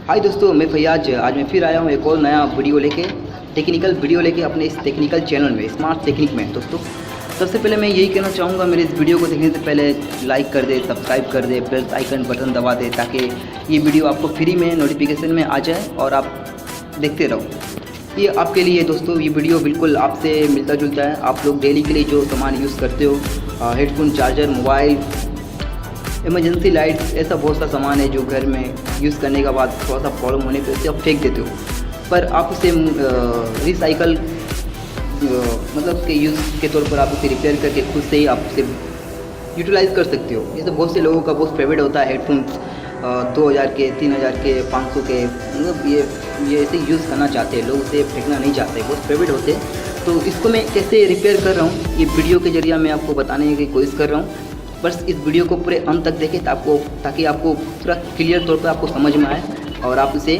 हाय दोस्तों, मैं फैयाज। आज मैं फिर आया हूँ एक और नया वीडियो लेके, टेक्निकल वीडियो लेके अपने इस टेक्निकल चैनल में, स्मार्ट टेक्निक में। दोस्तों, सबसे पहले मैं यही कहना चाहूँगा, मेरे इस वीडियो को देखने से पहले लाइक कर दे, सब्सक्राइब कर दे, बेल आइकन बटन दबा दे, ताकि ये वीडियो आपको फ्री में नोटिफिकेशन में आ जाए और आप देखते रहो। ये आपके लिए दोस्तों, ये वीडियो बिल्कुल आपसे मिलता जुलता है। आप लोग डेली के लिए जो सामान यूज़ करते हो, headphone, charger, mobile, emergency lights, ऐसा बहुत सा सामान है जो घर में यूज़ करने के बाद थोड़ा सा प्रॉब्लम होने पे उसे आप फेंक देते हो, पर आप उसे रिसाइकल मतलब के यूज़ के तौर पर आप उसे रिपेयर करके खुद से ही आप उसे यूटिलाइज़ कर सकते हो। जैसे बहुत से लोगों का बहुत फेवरेट होता है हेडफोन्स, 2000 के, 3000 के, 500 के, मतलब ये ऐसे यूज़ करना चाहते हैं लोग, उसे फेंकना नहीं चाहते, बहुत फेवरेट होते हैं। तो इसको मैं कैसे रिपेयर कर रहा हूँ, ये वीडियो के जरिए मैं आपको बताने की कोशिश कर रहा हूँ। बस इस वीडियो को पूरे अंत तक देखें ताकि आपको पूरा क्लियर तौर पर आपको समझ में आए और आप इसे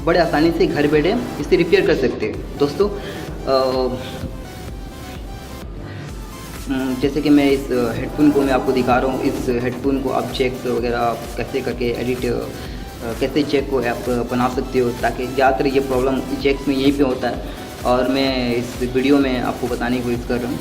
बड़े आसानी से घर बैठे इसे रिपेयर कर सकते हैं। दोस्तों, जैसे कि मैं इस हेडफोन को मैं आपको दिखा रहा हूँ। इस हेडफोन को आप चेक वगैरह कैसे करके एडिट कैसे चेक को आप बना सकते हो, ताकि ज़्यादातर ये प्रॉब्लम चेक्स में यहीं पे होता है और मैं इस वीडियो में आपको बताने की कोशिश कर रहा हूँ।